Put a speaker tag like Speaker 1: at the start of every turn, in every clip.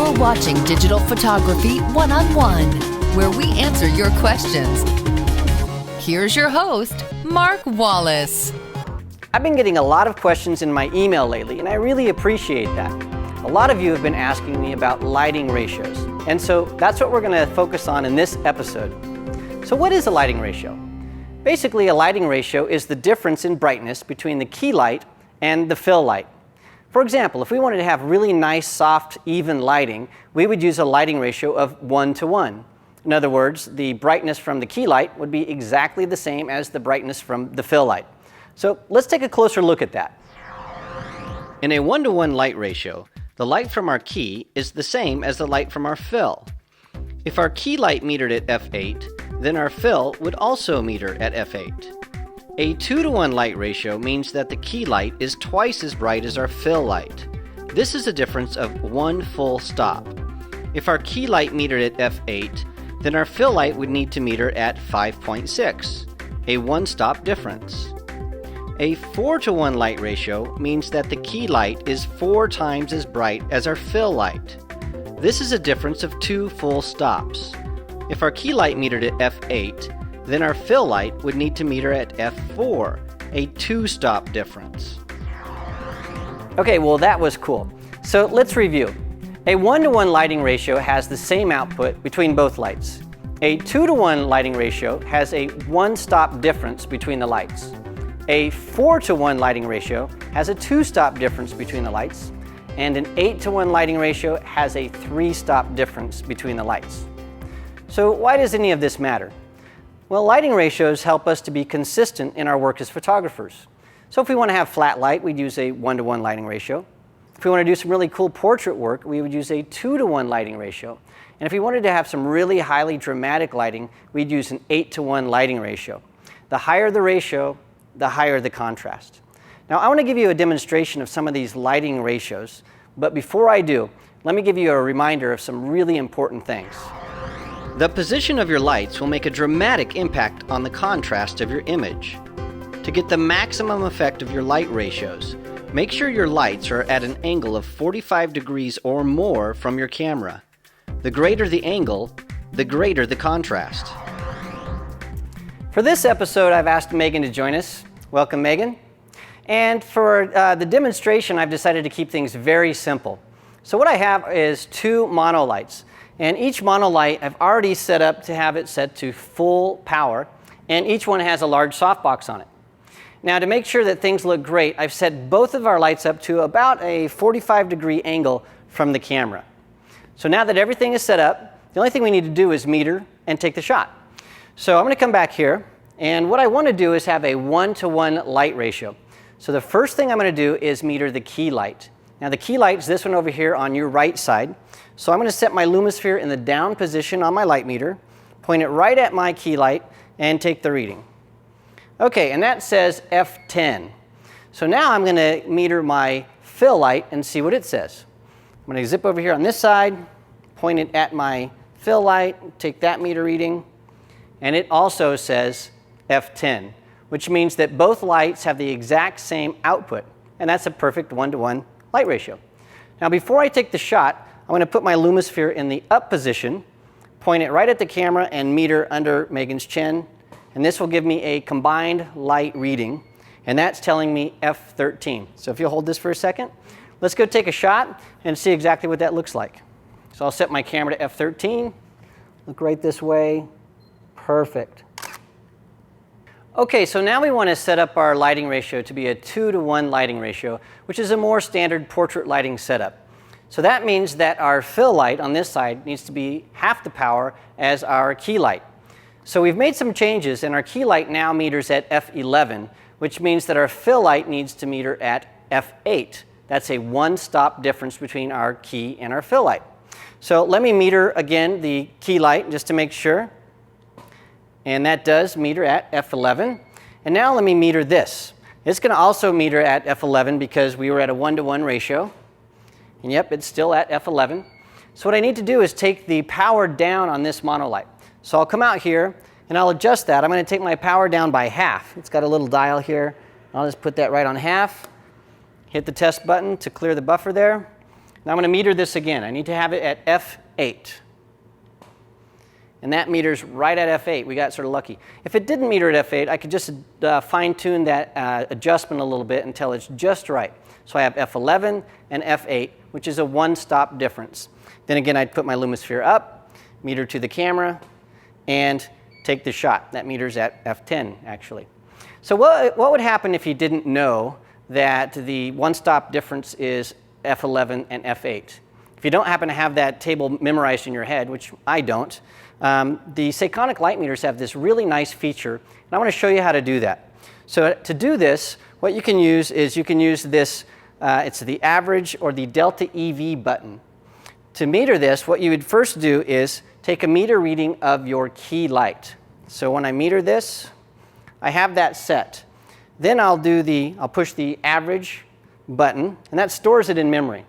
Speaker 1: You're watching Digital Photography One-on-One, where we answer your questions. Here's your host, Mark Wallace.
Speaker 2: I've been getting a lot of questions in my email lately, and I really appreciate that. A lot of you have been asking me about lighting ratios, and so that's what we're going to focus on in this episode. So what is a lighting ratio? Basically, a lighting ratio is the difference in brightness between the key light and the fill light. For example, if we wanted to have really nice, soft, even lighting, we would use a lighting ratio of 1:1. In other words, the brightness from the key light would be exactly the same as the brightness from the fill light. So let's take a closer look at that. In a 1:1 light ratio, the light from our key is the same as the light from our fill. If our key light metered at f8, then our fill would also meter at f8. A 2:1 light ratio means that the key light is twice as bright as our fill light. This is a difference of one full stop. If our key light metered at f8, then our fill light would need to meter at 5.6, a one-stop difference. A 4:1 light ratio means that the key light is 4 times as bright as our fill light. This is a difference of 2 full stops. If our key light metered at f8, then our fill light would need to meter at f4, a 2-stop difference. Okay, well that was cool. So let's review. A 1:1 lighting ratio has the same output between both lights. A 2:1 lighting ratio has a one-stop difference between the lights. A 4:1 lighting ratio has a 2-stop difference between the lights. And an 8:1 lighting ratio has a 3-stop difference between the lights. So why does any of this matter? Well, lighting ratios help us to be consistent in our work as photographers. So if we want to have flat light, we'd use a 1:1 lighting ratio. If we want to do some really cool portrait work, we would use a 2:1 lighting ratio. And if we wanted to have some really highly dramatic lighting, we'd use an 8:1 lighting ratio. The higher the ratio, the higher the contrast. Now, I want to give you a demonstration of some of these lighting ratios, but before I do, let me give you a reminder of some really important things. The position of your lights will make a dramatic impact on the contrast of your image. To get the maximum effect of your light ratios, make sure your lights are at an angle of 45 degrees or more from your camera. The greater the angle, the greater the contrast. For this episode, I've asked Megan to join us. Welcome, Megan. And for the demonstration, I've decided to keep things very simple. So what I have is 2 monolights. And each monolight I've already set up to have it set to full power, and each one has a large softbox on it. Now, to make sure that things look great, I've set both of our lights up to about a 45-degree angle from the camera. So now that everything is set up, the only thing we need to do is meter and take the shot. So I'm going to come back here, and what I want to do is have a 1:1 light ratio. So the first thing I'm going to do is meter the key light. Now the key light is this one over here on your right side. So I'm going to set my lumisphere in the down position on my light meter, point it right at my key light, and take the reading. Okay, and that says F10. So now I'm going to meter my fill light and see what it says. I'm going to zip over here on this side, point it at my fill light, take that meter reading, and it also says F10, which means that both lights have the exact same output, and that's a perfect 1:1 light ratio. Now before I take the shot, I'm going to put my lumisphere in the up position, point it right at the camera, and meter under Megan's chin. And this will give me a combined light reading, and that's telling me F13. So if you'll hold this for a second, let's go take a shot and see exactly what that looks like. So I'll set my camera to F13, look right this way, perfect. Okay, so now we want to set up our lighting ratio to be a 2:1 lighting ratio, which is a more standard portrait lighting setup. So that means that our fill light on this side needs to be half the power as our key light. So we've made some changes, and our key light now meters at f11, which means that our fill light needs to meter at f8. That's a one-stop difference between our key and our fill light. So let me meter again the key light just to make sure. And that does meter at f11. And now let me meter this. It's going to also meter at f11 because we were at a 1:1 ratio. And yep, it's still at f11. So what I need to do is take the power down on this monolight. So I'll come out here and I'll adjust that. I'm going to take my power down by half. It's got a little dial here. I'll just put that right on half. Hit the test button to clear the buffer there. Now I'm going to meter this again. I need to have it at F8. And that meters right at F8. We got sort of lucky. If it didn't meter at F8, I could just fine-tune that adjustment a little bit until it's just right. So I have F11 and F8, which is a one-stop difference. Then again, I'd put my Lumisphere up, meter to the camera, and take the shot. That meters at F10, actually. So what would happen if you didn't know that the one-stop difference is F11 and F8? If you don't happen to have that table memorized in your head, which I don't, the Seikonic light meters have this really nice feature, and I want to show you how to do that. So to do this, what you can use is you can use this, it's the average or the delta EV button. To meter this, what you would first do is take a meter reading of your key light. So when I meter this, I have that set. Then I'll push the average button, and that stores it in memory.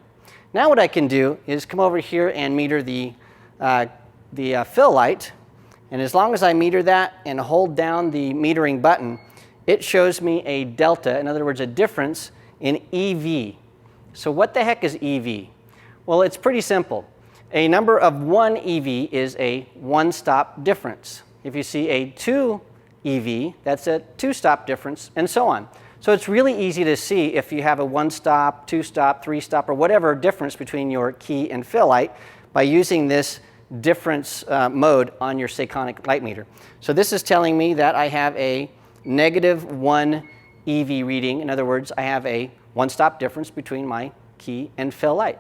Speaker 2: Now what I can do is come over here and meter the fill light, and as long as I meter that and hold down the metering button, it shows me a delta, in other words, a difference in EV. So what the heck is EV? Well, it's pretty simple. A number of 1 EV is a one-stop difference. If you see a 2 EV, that's a two-stop difference, and so on. So it's really easy to see if you have a one-stop, two-stop, three-stop, or whatever difference between your key and fill light by using this difference mode on your Seikonic light meter. So this is telling me that I have a -1 EV reading. In other words, I have a one-stop difference between my key and fill light.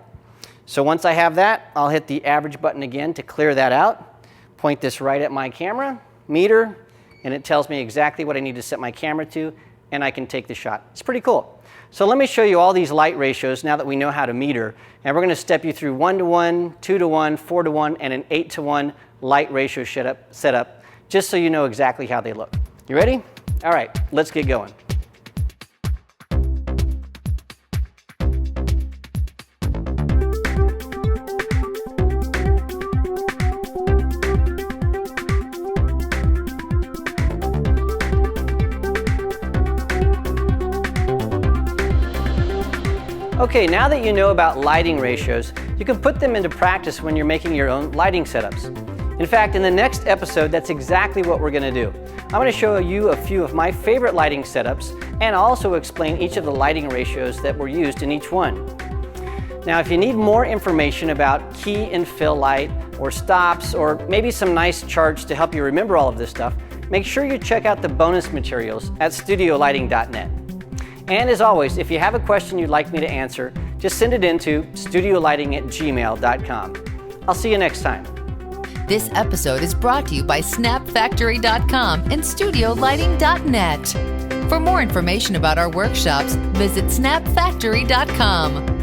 Speaker 2: So once I have that, I'll hit the average button again to clear that out, point this right at my camera, meter, and it tells me exactly what I need to set my camera to, and I can take the shot. It's pretty cool. So let me show you all these light ratios now that we know how to meter, and we're going to step you through 1:1, 2:1, 4:1, and an 8:1 light ratio setup, just so you know exactly how they look. You ready? All right, let's get going. Okay, now that you know about lighting ratios, you can put them into practice when you're making your own lighting setups. In fact, in the next episode, that's exactly what we're going to do. I'm going to show you a few of my favorite lighting setups and also explain each of the lighting ratios that were used in each one. Now, if you need more information about key and fill light or stops or maybe some nice charts to help you remember all of this stuff, make sure you check out the bonus materials at studiolighting.net. And as always, if you have a question you'd like me to answer, just send it in to studiolighting@gmail.com. I'll see you next time.
Speaker 1: This episode is brought to you by snapfactory.com and studiolighting.net. For more information about our workshops, visit snapfactory.com.